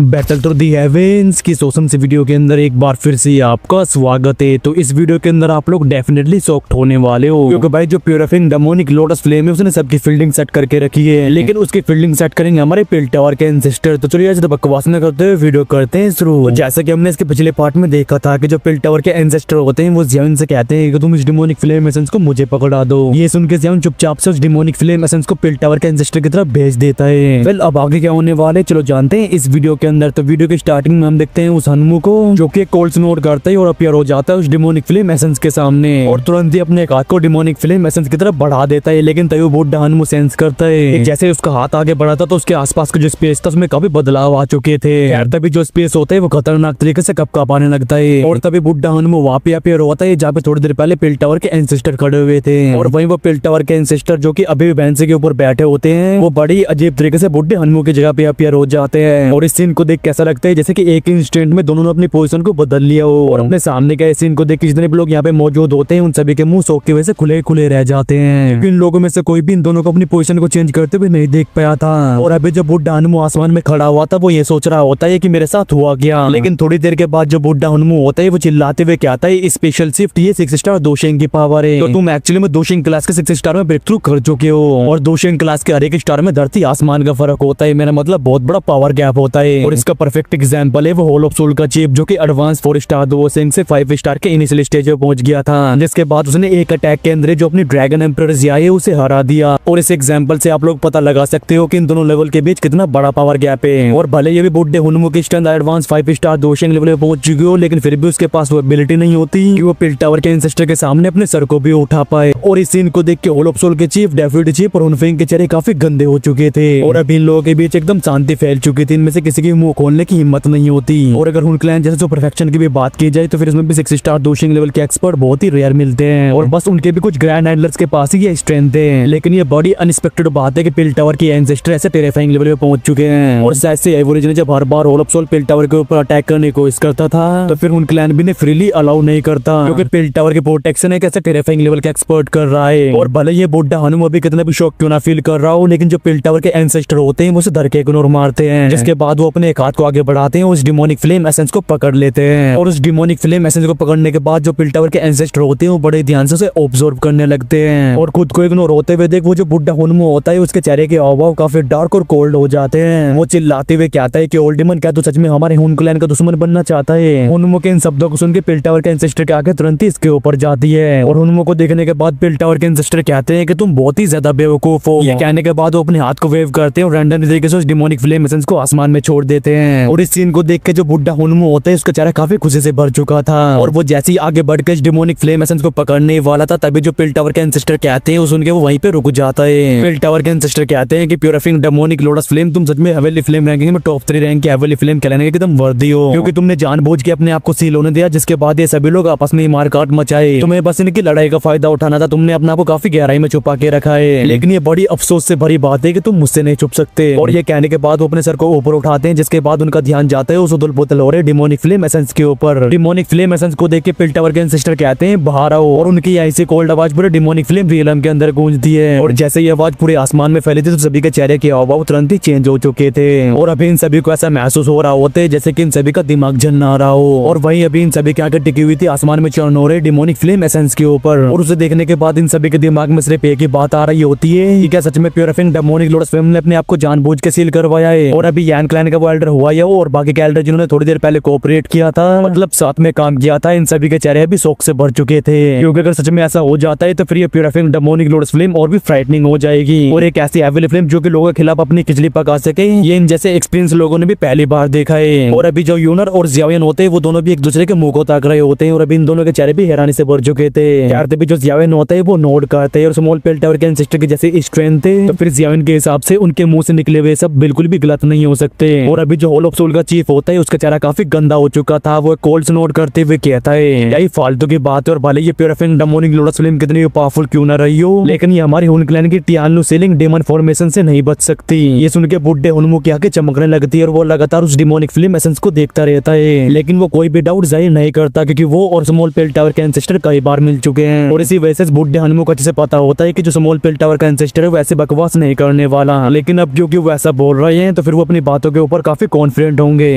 Battle through the heavens की सोसम से video के अंदर एक बार फिर से आपका स्वागत है। तो इस वीडियो के अंदर आप लोग डेफिनेटली शॉक्ड होने वाले हो, क्योंकि भाई जो प्यूरिफिंग डेमोनिक लोटस फ्लेम है उसने सबकी फील्डिंग सेट करके रखी है, लेकिन उसकी फील्डिंग सेट करेंगे हमारे पिल टावर के एंसेस्टर। तो चलिए आज बकवास न करते हुए वीडियो करते हैं शुरू। जैसा कि हमने इसके पिछले पार्ट में देखा था कि जो पिल टावर के एंसेस्टर होते हैं वो ज़ियान से कहते हैं कि तुम इस डेमोनिक फ्लेम एसेंस को मुझे पकड़ा दो। ये सुन के ज़ियान चुपचाप से उस डेमोनिक फ्लेम एसेंस को पिल टावर के एंसेस्टर की तरफ भेज देता है। वेल अब आगे क्या होने वाले चलो जानते हैं इस वीडियो के अंदर। तो वीडियो के स्टार्टिंग में हम देखते हैं उस हनुमू को जो कि कोल्ड नोट करता है और अपीयर हो जाता है उस डेमोनिक फ्लेम एसेंस के सामने और तुरंत ही अपने हाथ को डेमोनिक फ्लेम एसेंस की तरफ बढ़ा देता है। लेकिन तभी वो बुड्ढा हनुमू सेंस करता है जैसे उसका हाथ आगे बढ़ा था तो उसके आसपास का जो स्पेस था उसमें काफी बदलाव आ चुके थे। तभी जो स्पेस होता है वो खतरनाक तरीके से कपकपाने लगता है और तभी बुड्ढा हनुमू वहाँ पे अपीयर होता है जहाँ पे थोड़ी देर पहले पिल टावर के एंसेस्टर खड़े हुए थे। और वहीं वो पिल टावर के एंसेस्टर जो कि अभी भी बेंच के ऊपर बैठे होते हैं वो बड़ी अजीब तरीके से बुड्ढे हनुमू की जगह पे अपीयर हो जाते हैं। और इस सीन को देख कैसा लगता है जैसे कि एक इंस्टेंट में दोनों ने अपनी पोजीशन को बदल लिया हो। और अपने सामने के सीन को देख जितने भी लोग यहाँ पे मौजूद होते हैं उन सभी के मुंह शौक की वजह से खुले खुले रह जाते हैं। इन लोगों में से कोई भी इन दोनों को अपनी पोजीशन को चेंज करते हुए नहीं देख पाया था। और अभी जब बुड्ढा हनुमू आसमान में खड़ा हुआ था वो ये सोच रहा होता है कि मेरे साथ हुआ क्या। लेकिन थोड़ी देर के बाद जो बुड्ढा हनुमू होता है वो चिल्लाते हुए कहता है स्पेशल शिफ्ट ये 6 स्टार दोशेंग की पावर है। तो तुम एक्चुअली में दोशेंग क्लास के 6 स्टार में ब्रेक थ्रू कर चुके हो और दोशेंग क्लास के हर एक स्टार में धरती आसमान का फर्क होता है। मेरा मतलब बहुत बड़ा पावर गैप होता है। और इसका परफेक्ट एग्जांपल है वो होल ऑफ सोल का चीफ जो कि एडवांस 4 स्टार दोशेंग से 5 स्टार के इनिशियल स्टेज पे पहुंच गया था, जिसके बाद उसने एक अटैक के अंदर जो अपनी ड्रैगन एम्परर ज़िया है उसे हरा दिया। और इस एग्जांपल से आप लोग पता लगा सकते हो कि इन दोनों लेवल के बीच कितना बड़ा पावर गैप है। और भले ये भी बुड्ढे हनुमू की स्ट्रेंथ एडवांस 5 स्टार दोशेंग लेवल पे पहुंच चुकी हो, लेकिन फिर भी उसके पास वो एबिलिटी नहीं होती कि वो पिल टावर के एंसेस्टर के सामने अपने सर को भी उठा पाए। और इस सीन को देख के होल ऑफ सोल के चीफ, डेफिड चीफ और हुनफेंग के चेहरे काफी गंदे हो चुके थे और अभी इन लोगों के बीच एकदम शांति फैल चुकी थी। इनमें से किसी की मुंह खोलने की हिम्मत नहीं होती। और अगर हुन क्लैन जैसे जो परफेक्शन की भी बात की जाए तो फिर इसमें भी 6 स्टार दोशेंग लेवल के एक्सपर्ट बहुत ही रेयर मिलते हैं और बस उनके भी कुछ ग्रैंड हैंडलर्स के पास ही ये स्ट्रेंथ है। लेकिन ये बड़ी अनएक्सपेक्टेड बात है कि पिल टावर के एंसेस्टर ऐसे टेरिफाइंग लेवल पे पहुंच चुके हैं। और शायद से एवरेज ने जब हर बार होल ऑफ सोल पिल टावर के ऊपर अटैक करने की कोशिश करता था तो फिर हुन क्लैन भी ने फ्रीली अलाउ नहीं करता, क्योंकि पिल टावर की प्रोटेक्शन एक ऐसे टेरिफाइंग लेवल के एक्सपर्ट कर रहा है। और भले ये बुड्ढा हनुमू अभी कितना भी शौक क्यों ना फील कर रहा हो, लेकिन जो पिल टावर के एंसेस्टर होते हैं वो उसे धर के इग्नोर मारते हैं, जिसके बाद वो अपने एक हाथ को आगे बढ़ाते हैं उस डेमोनिक फ्लेम एसेंस को पकड़ लेते हैं। और उस डेमोनिक फ्लेम एसेंस को पकड़ने के बाद जो पिल टावर के एंसेस्टर होते हैं वो बड़े ध्यान से उसे ऑब्जर्व करने लगते हैं और खुद को इग्नोर होते हुए देख वो जो बुड्ढा हनुमू होता है उसके चेहरे के हाव काफी डार्क और कोल्ड हो जाते हैं। वो चिल्लाते हुए कहता है कि ओल्ड डेमन क्या तू सच में हमारे हुन क्लैन का दुश्मन बनना चाहता है। हनुमू के इन शब्दों को सुन के पिल टावर के एंसेस्टर के आगे तुरंत ही इसके ऊपर जाती है। और हनुमू को देखने के बाद पिल टावर के एंसेस्टर कहते हैं कि तुम बहुत ही ज्यादा बेवकूफ हो। ये कहने के बाद वो अपने हाथ को वेव करते हैं और रैंडम तरीके से उस डेमोनिक फ्लेम एसेंस को आसमान में छोड़ देते हैं। और इस सीन को देख के जो बुड्ढा हनुमू होता है उसका चेहरा काफी खुशी से भर चुका था और वो जैसे ही आगे बढ़कर इस डेमोनिक फ्लेम एसेंस को पकड़ने वाला था तभी जो पिल टावर के एंसेस्टर कहते हैं वो सुन के वो वहीं पे रुक जाता है। पिल टावर के एंसेस्टर कहते हैं कि प्यूरिफिंग डेमोनिक लोटस फ्लेम तुम सच में हेवनली फ्लेम रैंकिंग में टॉप 3 रैंक के हेवनली फ्लेम कहलाने के तुम वर्दी हो, क्योंकि तुमने जानबूझ के अपने आप को सील होने दिया, जिसके बाद ये सभी लोग आपस में मारकाट मचाए। तुम्हें बस इनकी लड़ाई का फायदा उठाना था, तुमने अपने आप को काफी गहराई में छुपा के रखा है। लेकिन ये बड़ी अफसोस से भरी बात है कि तुम मुझसे नहीं छुप सकते। और ये कहने के बाद वो अपने सर को ऊपर उठाते हैं, जिसके बाद उनका ध्यान जाता है उस उदल पुतल हो रहे डेमोनिक फ्लेम एसेंस के ऊपर। डेमोनिक फ्लेम एसेंस को देख के पिल टावर के एंसेस्टर कहते हैं बाहर आओ। और उनकी ऐसी कोल्ड आवाज पूरे डेमोनिक फ्लेम रियलम के अंदर गूंजती है और जैसे ये आवाज पूरे आसमान में फैली थी तो सभी के चेहरे के हाव तुरंत ही चेंज हो चुके थे। और अभी इन सभी को ऐसा महसूस हो रहा होता है जैसे कि इन सभी का दिमाग जल आ रहा हो। और वहीं अभी इन सभी के आगे टिकी हुई थी आसमान में चढ़ हो रहे डेमोनिक फ्लेम एसेंस के ऊपर। और उसे देखने के बाद इन सभी के दिमाग में सिर्फ एक ही बात आ रही होती है कि क्या सच में प्यूरिफिंग डेमोनिक लोटस फ्लेम ने अपने आप को जानबूझ के सील करवाया है। और अभी यान क्लैन का वो एल्डर हुआ है और बाकी के एल्डर जिन्होंने थोड़ी देर पहले कोऑपरेट किया था, मतलब साथ में काम किया था, इन सभी के चेहरे भी शौक से भर चुके थे, क्योंकि अगर सच में ऐसा हो जाता है तो फिर ये प्यूरिफिंग डेमोनिक लोटस फ्लेम और भी फ्राइटनिंग हो जाएगी और एक ऐसी हेवनली फ्लेम जो कि लोगों के खिलाफ अपनी खिचड़ी पका सके। ये इन जैसे एक्सपीरियंस लोगों ने भी पहली बार देखा है। और अभी जो यूनर और ज़ियाविन होते हैं वो दोनों भी एक दूसरे के मुंह को ताक रहे होते हैं और अभी इन दोनों के चेहरे भी हैरानी से भर चुके थे। यार तभी जो ज़ियाविन होता है वो नोट करते हैं और स्मॉल पिल टावर के एंसेस्टर के जैसे स्ट्रेंथ थे तो फिर ज़ियाविन के हिसाब से उनके मुंह से निकले हुए सब बिल्कुल भी गलत नहीं हो सकते। और अभी जो होल ऑफ सोल का चीफ होता है उसका चेहरा काफी गंदा हो चुका था। वो कोल्ड नोट करते हुए कहता है यही फालतू की बात है और भले ये प्यूरिफिंग डेमोनिक लोटस फ्लेम कितनी पावरफुल क्यों ना रही हो, लेकिन ये हमारी हुन क्लैन की टियानु सीलिंग डेमन फॉर्मेशन से नहीं बच सकती। ये सुन के बुड्ढे हनुमू की आंखें चमकने लगती है और वो लगातार उस डेमोनिक फ्लेम एसेंस को देखता रहता है, लेकिन वो कोई भी डाउट जाहिर नहीं करता क्योंकि वो और स्मॉल पिल टावर के एंसेस्टर कई बार मिल चुके हैं। और इसी वजह से बुड्ढे हनुमू को अच्छे से पता होता है कि जो स्मॉल पिल टावर का एंसेस्टर है वैसे बकवास नहीं करने वाला, लेकिन अब क्योंकि वो ऐसा बोल रहे हैं तो फिर वो अपनी बातों के ऊपर काफी कॉन्फिडेंट होंगे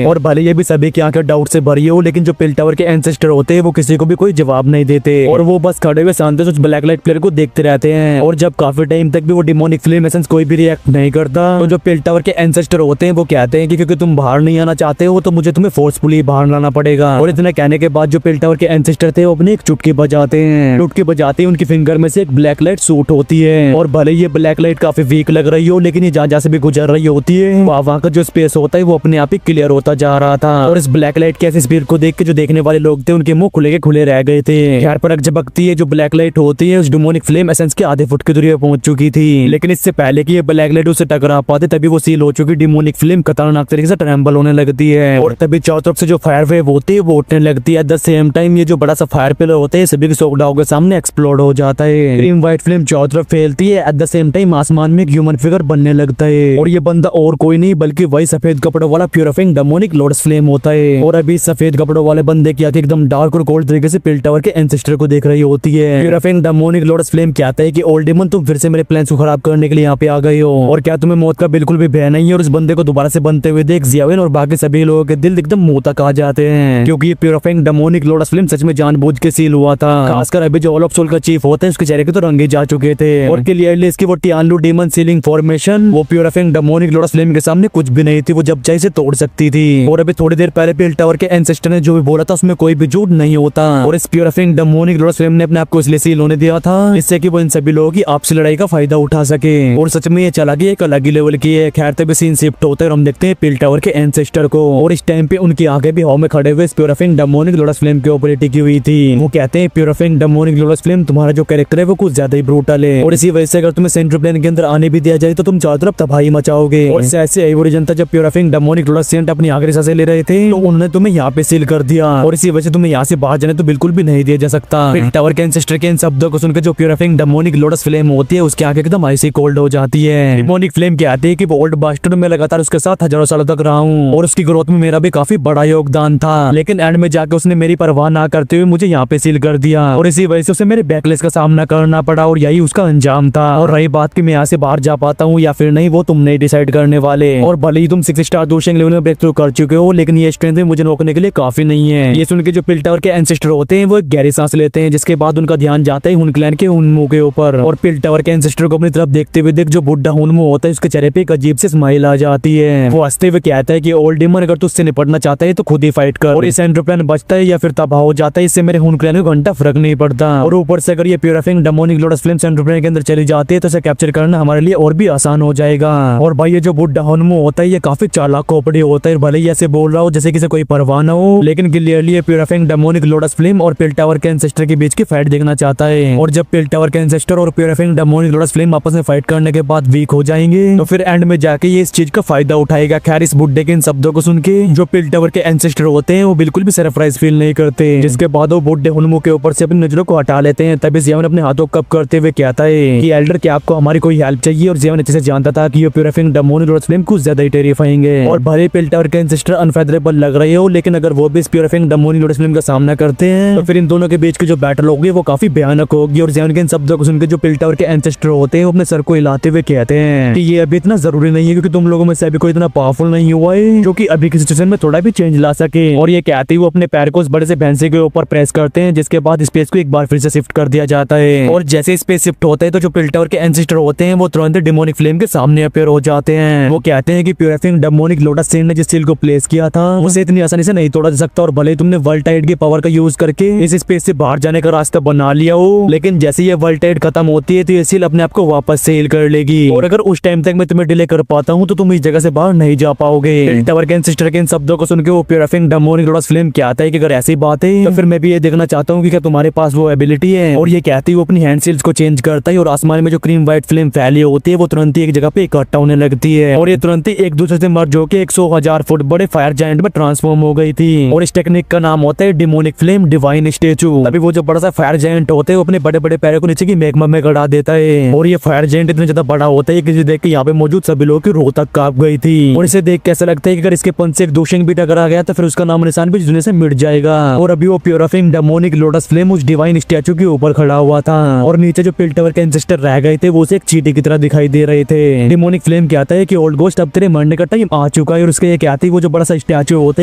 और भले ये भी सभी की आंखें डाउट से भरी हो, लेकिन जो पिल टावर के एंसेस्टर होते हैं वो किसी को भी कोई जवाब नहीं देते और वो बस खड़े हुए शांति से उस ब्लैक लाइट प्लेयर को देखते रहते हैं। और जब काफी टाइम तक भी वो डिमोनिक फ्लेम एसेंस कोई भी रिएक्ट नहीं करता तो जो पिल टावर के एंसेस्टर होते हैं वो कहते हैं कि क्योंकि तुम बाहर नहीं आना चाहते हो तो मुझे तुम्हें फोर्सफुली बाहर लाना पड़ेगा। और इतना कहने के बाद जो पिल टावर के एंसेस्टर थे वो अपनी एक चुटकी बजाते हैं। चुटकी बजाते ही उनकी फिंगर में से एक ब्लैक लाइट शूट होती है और भले ये ब्लैक लाइट काफी वीक लग रही हो, लेकिन ये जहाँ से भी गुजर रही होती है वहाँ का जो स्पेस होता है वो अपने आप ही क्लियर होता जा रहा था। और इस ब्लैक लाइट के ऐसी स्पीड को देख के जो देखने वाले लोग थे उनके मुंह खुले के खुले रह गए थे। खैर परख झपकती है जो ब्लैक लाइट होती है उस डिमोनिक फ्लेम एसेंस के आधे फुट की दूरी पर पहुंच चुकी थी, लेकिन इससे पहले कि ये ब्लैक लाइट उसे टकरा पाते तभी वो सील हो चुकी डिमोनिक फ्लेम खतरनाक तरीके से ट्रेम्बल होने लगती है और तभी चारों तरफ से जो फायर वेव होती है वो उठने लगती है। एट द सेम टाइम ये जो बड़ा सा फायर पिलर होता है सभी के सोगडाओं के सामने एक्सप्लोड हो जाता है। क्रीम व्हाइट फ्लेम चारों तरफ फैलती है। एट द सेम टाइम आसमान में एक ह्यूमन फिगर बनने लगता है और ये बंदा और कोई नहीं बल्कि वही सफेद कपड़ों वाला प्यूरिफाइंग डेमोनिक लोटस फ्लेम होता है। और अभी सफेद कपड़ों वाले बंदे की आंखें एकदम डार्क और कोल्ड तरीके से पिल टावर के एंसेस्टर को देख रही होती है। प्यूरिफाइंग डेमोनिक लोटस फ्लेम कहता है कि ओल्ड डेमन तुम फिर से मेरे प्लान्स को खराब करने के लिए यहाँ पे आ गए हो और क्या तुम्हें मौत का बिल्कुल भी भय नहीं है। और उस बंदे को दोबारा से बनते हुए देख जियाविन और बाकी सभी लोगों के दिल एकदम मुंह तक आ जाते हैं क्योंकि ये प्यूरिफाइंग डेमोनिक लोटस फ्लेम सच में जानबूझ के सील हुआ था। खासकर अभी जो ऑल ऑफ सोल का चीफ होता है उसके चेहरे के तो रंगे जा चुके थे और क्लियरली इसकी वो टियानलू डीमन सीलिंग फॉर्मेशन वो प्यूरिफाइंग डेमोनिक लोटस फ्लेम के सामने कुछ भी नहीं थी, वो जब चाहे से तोड़ सकती थी। और अभी थोड़ी देर पहले पिल टावर के एंसेस्टर ने जो भी बोला था उसमें कोई भी झूठ नहीं होता और इस प्यूरिफाइंग डेमोनिक लोटस फ्लेम ने अपने आप को इसलिए सील होने दिया था इससे कि वो इन सभी लोगों की आपसी लड़ाई का फायदा उठा सके और सच में ये चला गया एक अलग ही लेवल की है। खैर तभी सीन शिफ्ट होता है और हम देखते हैं पिल टावर के एंसेस्टर को और इस टाइम पे उनकी आंखें भी हवा में खड़े हुए प्यूरिफाइंग डेमोनिक लोटस फ्लेम के ऊपर टिकी हुई थी। वो कहते हैं प्यूरिफाइंग डेमोनिक लोटस फ्लेम तुम्हारा जो कैरेक्टर है वो कुछ ज्यादा ही ब्रूटल है और इसी वजह से अगर तुम्हें सेंट्रल प्लेन के अंदर आने भी दिया जाए तो तुम चारों तरफ तबाही मचाओगे। और ऐसे आइवरी जनता जब प्यूरिफाइंग डेमोनिक लोटस सेंट अपनी आखिरी सांसें ले रहे थे तो उन्होंने तुम्हें यहाँ पे सील कर दिया और इसी वजह से तुम्हें यहाँ से बाहर जाने तो बिल्कुल भी नहीं दिया जा सकता। पिल टावर के एंसेस्टर के इन शब्दों को सुनकर जो प्यूरिफाइंग डेमोनिक लोटस फ्लेम होती है उसकी आंखें एकदम आइसी कोल्ड हो जाती है। डेमोनिक फ्लेम कहती है कि वो ओल्ड बास्टर्ड में लगातार उसके साथ हजारों सालों तक रहा हूँ और उसकी ग्रोथ में मेरा भी काफी बड़ा योगदान था, लेकिन एंड में जाकर उसने मेरी परवाह ना करते हुए मुझे यहाँ पे सील कर दिया और इसी वजह से उसे मेरे बैकलेस का सामना करना पड़ा और यही उसका अंजाम था। और रही बात कि मैं यहाँ से बाहर जा पाता हूँ या फिर नहीं वो तुम नहीं डिसाइड करने वाले और भले ही तुम 6 स्टार दूसरे लेवल में ब्रेक थ्रू कर चुके हो लेकिन ये स्ट्रेंथ मुझे रोकने के लिए काफी नहीं है। ये सुन के जो पिल टावर के एंसेस्टर होते हैं वो एक गहरी सांस लेते हैं जिसके बाद उनका ध्यान जाता है हुन क्लैन के हुनमू के ऊपर और पिल टावर के एंसेस्टर को अपनी तरफ देखते हुए देख जो बुढ़ा हुनमू होता है उसके चेहरे पे एक अजीब सी स्माइल आ जाती है। वो हंसते हुए कहता है कि ओल्ड डेमन अगर तू उससे निपटना चाहता है तो खुद ही फाइट कर और इस एंड्रोप्लान बचता है या फिर तबाह हो जाता है, इससे मेरे हुन क्लैन को घंटा फर्क नहीं पड़ता। और ऊपर से अगर ये प्यूरिफाइंग डेमोनिक लोटस फ्लेम एंड्रोप्लान के अंदर चली जाती है तो इसे कैप्चर करना हमारे लिए और भी आसान हो जाएगा। और भाई ये जो बुढ़ा हुनमू होता है ये काफी चालाक खोपड़ी होता है, भले ही ऐसे बोल रहा हो जैसे किसी कोई परवाह न हो लेकिन clearly purifying demonic lotus flame और पिल टावर के एंसेस्टर के बीच की फाइट देखना चाहता है। और जब पिल टावर के एंसेस्टर और प्यूरिफाइंग डेमोनिक लोटस फ्लेम आपस में फाइट करने के बाद वीक हो जाएंगे तो फिर एंड में जाके ये इस चीज का फायदा उठाएगा। खैर इस बुढ़े के इन शब्दों को सुन के जो पिल टावर के एंसेस्टर होते हैं वो बिल्कुल भी सरप्राइज फील नहीं करते, जिसके बाद वो बुढ़े हुनमू के ऊपर से अपनी नजरों को हटा लेते हैं। तभी जियावन अपने हाथों कप करते हुए कहता है कि एल्डर क्या आपको हमारी कोई हेल्प चाहिए। और जियावन अच्छे से जानता था कि ये प्यूरिफाइंग डेमोनिक लोटस फ्लेम कुछ ज्यादा ही टेरिफाइंग है और भले पिल टावर के एंसेस्टर अनफेदरेबल लग रहे हो लेकिन अगर वो भी इस प्यूरिफाइंग डेमोनिक लोटस फ्लेम का सामना करते हैं तो फिर इन दोनों के बीच की जो बैटल होगी वो काफी भयानक होगी। और जियावन के इन शब्दों को सुनकर जो पिल टावर के एंसेस्टर होते हैं वो अपने सर को हिलाते हुए कहते हैं कि ये अभी इतना जरूरी नहीं है क्योंकि तुम लोगों में से अभी कोई इतना पावरफुल नहीं हुआ है जो कि अभी की सिचुएशन में थोड़ा भी चेंज ला सके। और ये कहते ही वो अपने पैर को उस बड़े से भैंसे के ऊपर प्रेस करते हैं जिसके बाद स्पेस को एक बार फिर से शिफ्ट कर दिया जाता है। और जैसे स्पेस शिफ्ट होता है तो जो पिल टावर के एंसेस्टर होते हैं वो तुरंत डेमोनिक फ्लेम के सामने अपीयर हो जाते हैं। वो कहते हैं कि प्यूरिफाइंग डेमोनिक लोटस सेंट ने जिस सील को प्लेस किया था उसे इतनी आसानी से नहीं तोड़ा जा सकता और भले तुमने वर्ल्ड टाइड की पावर का यूज करके इस स्पेस से बाहर जाने का रास्ता बना लिया हो लेकिन जैसे ये वर्ल्ड टाइड खत्म होती है तो ये सील अपने आप को वापस से हील कर लेगी और अगर उस टाइम तक मैं तुम्हें डिले कर पाता हूँ तो तुम इस जगह से बाहर नहीं जा पाओगे। पिल टावर के एंसेस्टर के इन शब्दों को सुनकर वो प्यूरिफाइंग डेमोनिक लोटस फ्लेम कहता है कि अगर ऐसी बात है तो फिर मैं भी ये देखना चाहता हूँ कि क्या तुम्हारे पास वो एबिलिटी है। और ये कहती है वो अपनी हैंड सील्स को चेंज करता है और आसमान में जो क्रीम व्हाइट फ्लेम फैली होती है वो तुरंत ही एक जगह पे इकट्ठा होने लगती है और ये तुरंत ही एक दूसरे से मर्ज होकर 100,000 फुट बड़े फायर जायंट में ट्रांसफॉर्म हो गई थी। और इस टेक्निक का नाम होता है डिमोनिक फ्लेम डिवाइन स्टेचू। अभी वो जो बड़ा सा फायर जायंट होते हैं वो अपने बड़े बड़े पैरों को नीचे की मैग्मा में गड़ा देता है और ये फायर जायंट इतना ज्यादा बड़ा होता है कि देख के यहाँ पे मौजूद सभी लोगों की रूह तक कांप गई थी। और इसे देख कैसा लगता है कि अगर इसके पंच से एक दूषण भी टकरा गया तो फिर उसका नाम निशान भी दुनिया से मिट जाएगा। और अभी वो प्यूरिफाइंग डेमोनिक लोटस फ्लेम उस डिवाइन स्टैचू के ऊपर खड़ा हुआ था और नीचे जो पिल टावर के एंसेस्टर रह गए थे वो उसे एक चींटी की तरह दिखाई दे रहे थे। डिमोनिक फ्लेम कहता है कि ओल्ड गोस्ट अब तेरे मरने का टाइम आ चुका है और उसके एक आती वो जो बड़ा सा स्टैचू होता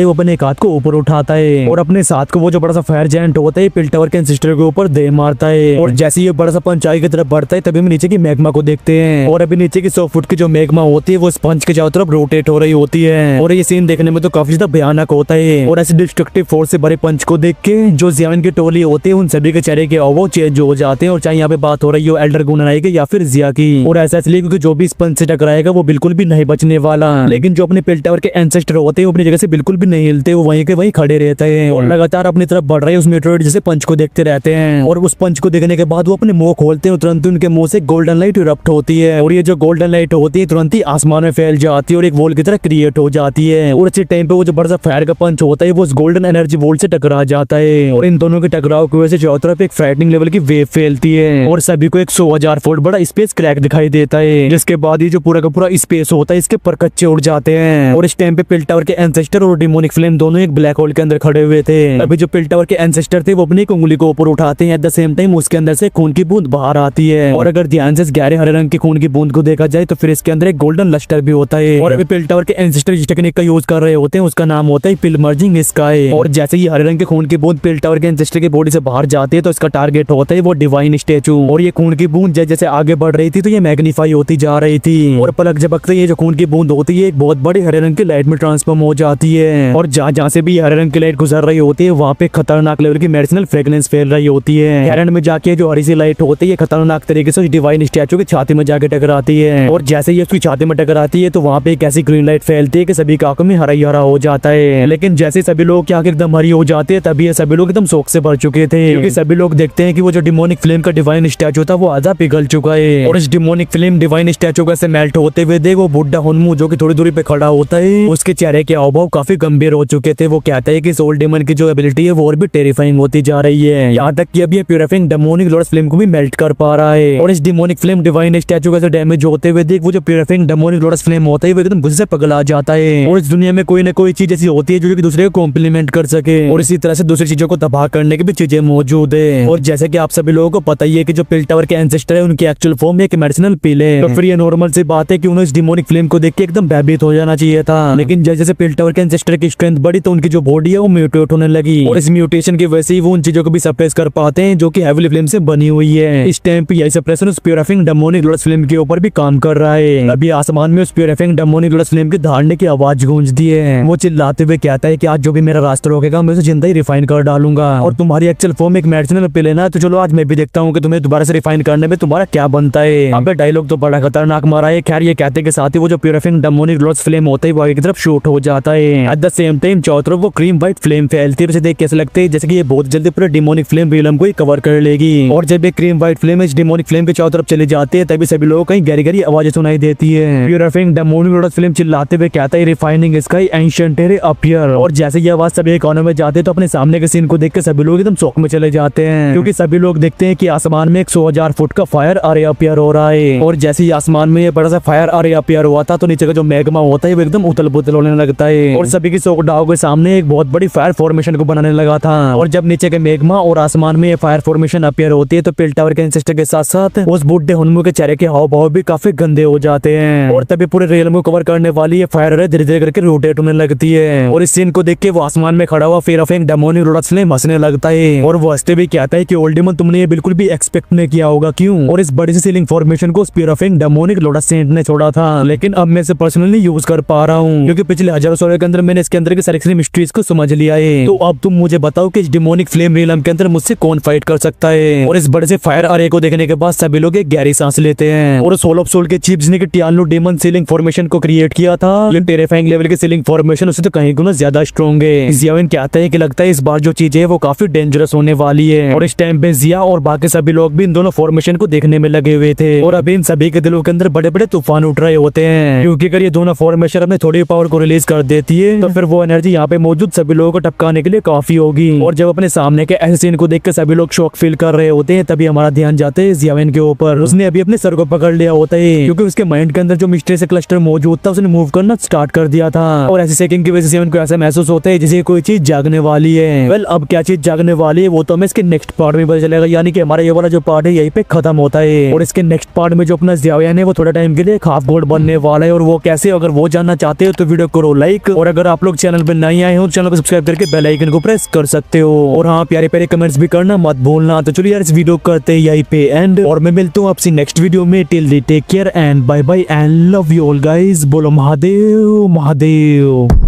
है वो अपने एक हाथ को ऊपर उठाता है और अपने साथ को वो जो बड़ा सा फायर जायंट होता है पिल टावर के एंसेस्टर के ऊपर दे मारता है। और जैसे ये बड़ा सा पंचाई की तरफ बढ़ता है तभी हम नीचे की मैग्मा को देखते हैं और अभी नीचे की 100 फुट की जो मैग्मा होती है वो स्पंज के चारों तरफ रोटेट हो रही होती है और ये सीन देखने में तो काफी ज्यादा भयानक होता है। और ऐसे डिस्ट्रक्टिव फोर्स से भरे पंच को देख के जो जियाविन की टोली होती है उन सभी के चेहरे के हाव चेंज हो जाते हैं और चाहे यहाँ पे बात हो रही हो एल्डर गुननाई की या फिर जिया की। और ऐसा इसलिए क्योंकि जो भी इस पंच से टकराएगा वो बिल्कुल भी नहीं बचने वाला। लेकिन जो अपने पिल टावर के एंसेस्टर होते हैं वो अपनी जगह से बिल्कुल भी नहीं हिलते, वो वहीं के वहीं खड़े रहते हैं और लगातार अपनी तरफ बढ़ रहे उस मेटेरियल जैसे पंच को देखते रहते हैं। और उस पंच को देखने के बाद वो अपने मुंह खोलते हैं, तुरंत उनके मुंह से गोल्डन लाइट इरप्ट होती है और ये जो गोल्डन लाइट होती है तुरंत ही आसमान में फैल जाती है और एक वॉल की तरह क्रिएट हो जाती है। और इसी टाइम पे वो जो बड़ा सा फायर का पंच होता है वो उस गोल्डन एनर्जी वॉल से टकरा जाता है और इन दोनों के टकराव की वजह से चारों तरफ एक फ्राइटनिंग लेवल की वेव फैलती है और सभी को 100,000 फुट बड़ा स्पेस क्रैक दिखाई देता है, जिसके बाद ये जो पूरा का पूरा स्पेस होता है इसके पर कच्चे उड़ जाते हैं। और इस टाइम पे पिल टावर के एंसेस्टर और डिमोनिक फ्लेम दोनों एक ब्लैक होल के अंदर खड़े हुए थे। अभी जो पिल टावर के एंसेस्टर थे वो अपनी एक उंगली को ऊपर उठाते हैं, एट द सेम टाइम उसके अंदर से खून की बूंद बाहर आती है और अगर ध्यान से गहरे हरे रंग की खून की बूंद को देखा जाए तो फिर इसके अंदर एक गोल्डन लस्टर भी होता है। और अभी पिल टावर के एंसेस्टर जिस टेक्निक का यूज कर रहे होते हैं उसका नाम होता है पिल मर्जिंग स्काई। और जैसे ही हरे रंग के खून की बूंद पिल टावर के एंसेस्टर की बॉडी से बाहर जाती है तो इसका टारगेट होता है वो डिवाइन स्टैचू। और ये खून की बूंद जैसे आगे बढ़ रही थी तो ये मैग्नीफाई होती जा रही थी और पलक झपकते ये जो खून की बूंद होती है एक बहुत बड़ी हरे रंग की लाइट में ट्रांसफॉर्म हो जाती है और जहाँ से भी हरे रंग की लाइट गुजर रही होती है वहाँ पे खतरनाक लेवल की मेडिसिनल फ्रेग्रेंस फैल रही होती है। एंड में जाके जो हरी सी लाइट होती है खतरनाक तरीके से डिवाइन स्टैचू की छाती में जाके टकराती है और जैसे ही उसकी छाती में टकराती है तो वहाँ पे एक ऐसी ग्रीन लाइट फैलती है कि सभी की आंखों में हरा ही हरा हो जाता है। लेकिन जैसे सभी लोग की आंखें एकदम हरी हो जाती है तभी ये सभी लोग एकदम शोक से भर चुके थे क्योंकि सभी लोग देखते हैं कि वो जो डिमोनिक फ्लेम का डिवाइन स्टैचू था वो आधा पिघल चुका है और इस डिमोनिक फ्लेम डिवाइन स्टैचू का से मेल्ट होते हुए देख वो बुड्ढा हुनमू जो कि थोड़ी दूरी पे खड़ा होता है उसके चेहरे के हाव काफी गंभीर हो चुके थे। वो कहता है कि इस ओल्ड डेमन की जो एबिलिटी है वो और भी टेरिफाइंग होती जा रही है, यहाँ तक कि अभी ये प्यूरिफाइंग डेमोनिक लॉर्ड फ्लेम को भी मेल्ट कर पा रहा है। और इस डिमोनिक फ्लेम डिवाइन स्टैचू का जो डैमेज होते हुए देख वो जो प्यूरिफाइंग डेमोनिक लॉर्ड फ्लेम होता है वो एकदम गुस्से से पगला जाता है और इस दुनिया में कोई ना कोई चीज ऐसी होती है जो कि दूसरे को कॉम्प्लीमेंट कर सके और इसी तरह से दूसरी चीजों को तबाह करने की भी चीजें मौजूद है। और जैसे कि आप सभी लोगों को पता ही है कि जो पिल टावर के एंसेस्टर है उनकी एक्चुअल फॉर्म एक मेडिसिनल पिल है, तो फिर ये नॉर्मल सी बात है कि उन्हें इस डिमोनिक फ्लेम को देख के एकदम भयभीत हो जाना चाहिए था। लेकिन जैसे जैसे पिल टावर के एंसेस्टर की स्ट्रेंथ बढ़ी तो उनकी जो बॉडी है वो म्यूटेट होने लगी और इस म्यूटेशन की वजह से वो उन चीजों को भी सप्रेस कर पाते हैं जो कि हेवीली फ्लेम से बनी हुई है। इस टाइम पे यही सप्रेशन उस प्यूरिफाइंग डेमोनिक लॉर्ड फ्लेम के ऊपर भी काम कर रहा है। अभी आसमान में उस प्यूरिफाइंग डेमोनिक लॉर्ड फ्लेम के धारने की आवाज गूंजती है, वो चिल्लाते हुए कहता है कि आज जो भी मेरा रास्ता रोकेगा मैं उसे जिंदा ही रिफाइन कर डालूंगा और तुम्हारी एक्चुअल फॉर्म एक मेडिसिनल पिल है ना, तो चलो आज मैं भी देखता हूँ कि तुम्हें दोबारा से रिफाइन करने में तुम्हारा क्या बनता है। अबे डायलॉग तो बड़ा खतरनाक मारा है। खैर ये कहते के साथ ही वो जो प्यूरिफाइंग डेमोनिक लॉर्ड फ्लेम होता है वो आगे की तरफ शूट हो जाता है। एट द सेम टाइम चारों तरफ वो क्रीम व्हाइट फ्लेम फैलती है, उसे देख कैसे लगता है जैसे कि ये बहुत जल्दी पूरे डिमोनिक फ्लेम रियलम को ही कवर कर लेगी। और जब ये क्रीम व्हाइट फ्लेम इस डिमोनिक फ्लेम के चारों तरफ चली जाती है तभी सभी लोगों को कहीं गहरी गहरी आवाजें सुनाई देती है। प्यूरिफाइंग डेमोनिक लॉर्ड फ्लेम चिल्लाते हुए कहता है रिफाइनिंग स्काई एंशिएंट टेरे अपीयर। और जैसे ये आवाज सभी कोनों में जाते तो अपने सामने के सीन को देख के सभी लोग एकदम शौक में चले जाते हैं क्योंकि सभी लोग देखते हैं कि आसमान में 100,000 फुट का फायर अरे अपीयर हो रहा है। और जैसे ही आसमान में ये बड़ा सा फायर अरे अपीयर हुआ था तो नीचे का जो मैग्मा होता है वो एकदम उथल पुथल होने लगता है और सभी की शौक डाव के सामने एक बहुत बड़ी फायर फॉर्मेशन को बनाने लगा था। और जब नीचे के मैग्मा और आसमान में ये फायर फॉर्मेशन अपीयर होती है तो पिल टावर के एंसेस्टर के साथ साथ उस बुड्ढे हुनमू के चेहरे के हाव भाव भी काफी गंदे हो जाते हैं और तभी पूरे रियलम को कवर करने वाली ये फायर अरे धीरे धीरे करके रोटेट होने लगती है। और इस सीन को देख के वो आसमान में खड़ा हुआ प्यूरिफाइंग डेमोनिक लॉर्ड फ्लेम हंसने लगता है और वो हंसते भी कहता है कि ओल्ड डेमन तुमने ये बिल्कुल भी एक्सपेक्ट नहीं किया होगा क्यों। और इस बड़ी सी सीलिंग फॉर्मेशन को प्यूरिफाइंग डेमोनिक लॉर्ड सेंट ने छोड़ा था लेकिन अब मैं इसे पर्सनली यूज कर पा रहा हूँ क्योंकि पिछले हजारों सालों के अंदर मैंने इसके अंदर की सारी मिस्ट्रीज को समझ लिया है। तो अब तुम मुझे बताओ कि इस डिमोनिक फ्लेम रियलम के अंदर मुझसे कौन फाइट कर सकता है। और इस बड़े से फायर अरे को देखने के बाद सभी लोग एक गहरी सांस लेते हैं। और सोल ऑफ सोल के चीफ जिसने कि टियानो डेमन सीलिंग फॉर्मेशन को क्रिएट किया था लेकिन टेरिफाइंग लेवल की सीलिंग फॉर्मेशन उससे तो कहीं गुना ज्यादा स्ट्रॉन्ग है। जियाविन कहता है कि लगता है इस बार जो चीज है वो काफी डेंजरस होने वाली है। और इस टाइम पे जिया और बाकी सभी लोग भी इन दोनों फॉर्मेशन को देखने में लगे हुए थे और अभी इन सभी के दिलों के अंदर बड़े बड़े तूफान उठ रहे होते हैं क्योंकि अगर ये दोनों फॉर्मेशन अपने थोड़ी पावर को रिलीज कर देती है तो फिर वो एनर्जी यहाँ पे मौजूद सभी लोगों को टपकाने के लिए काफी होगी। और जब अपने सामने के ऐसे सीन को देख के सभी लोग शॉक फील कर रहे होते हैं तभी हमारा ध्यान जाता है जियाविन के ऊपर। उसने अभी अपने सर को पकड़ लिया होता है क्योंकि उसके माइंड के अंदर जो मिस्ट्री से क्लस्टर मौजूद था उसने मूव करना स्टार्ट कर दिया था और ऐसी सेकंड की वजह से को ऐसा महसूस होता है जैसे कोई चीज जागने वाली है। वेल अब क्या चीज जागने वाली है वो तो हमें इसके नेक्स्ट पार्ट में पता चलेगा, यानी कि हमारा ये वाला जो पार्ट है यहीं पे खत्म होता है। और इसके नेक्स्ट पार्ट में जो अपना जियाविन है वो थोड़ा टाइम के लिए हाफ गोल्ड बनने वाला है और वो कैसे अगर वो जानना चाहते हो तो वीडियो करो लाइक, और अगर आप लोग चैनल पर नहीं आए हो तो चैनल को सब्सक्राइब करके बेल आइकन को प्रेस कर सकते हो। और हाँ, प्यारे प्यारे कमेंट्स भी करना मत भूलना। तो चलिए यार, इस वीडियो करते हैं यहीं पे एंड, और मैं मिलता हूँ आपसे नेक्स्ट वीडियो में। Till take care and bye bye and love you all guys. बोलो महादेव महादेव।